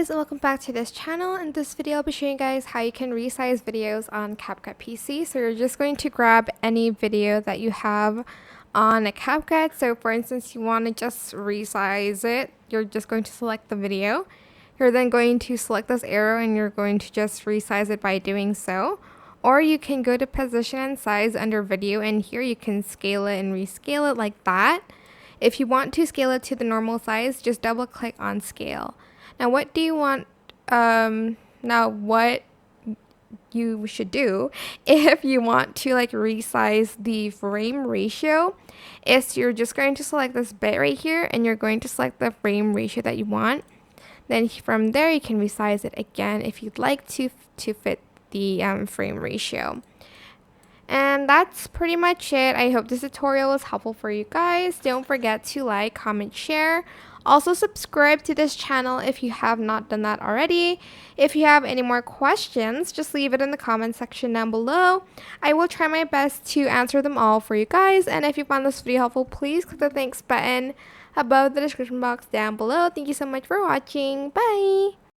guys, and welcome back to this channel. In this video I'll be showing you guys how you can resize videos on CapCut PC. So you're just going to grab any video that you have on a CapCut. So for instance, you want to just resize it, you're just going to select the video. You're then going to select this arrow and you're going to just resize it by doing so. Or you can go to position and size under video, and here you can scale it and rescale it like that. If you want to scale it to the normal size, just double click on scale. Now what do you want, what you should do if you want to like resize the frame ratio is you're just going to select this bit right here and you're going to select the frame ratio that you want. Then from there you can resize it again if you'd like to fit the frame ratio. And that's pretty much it. I hope this tutorial was helpful for you guys. Don't forget to like, comment, share. Also subscribe to this channel if you have not done that already. If you have any more questions, just leave it in the comment section down below. I will try my best to answer them all for you guys. And if you found this video helpful, please click the thanks button above the description box down below. Thank you so much for watching. Bye!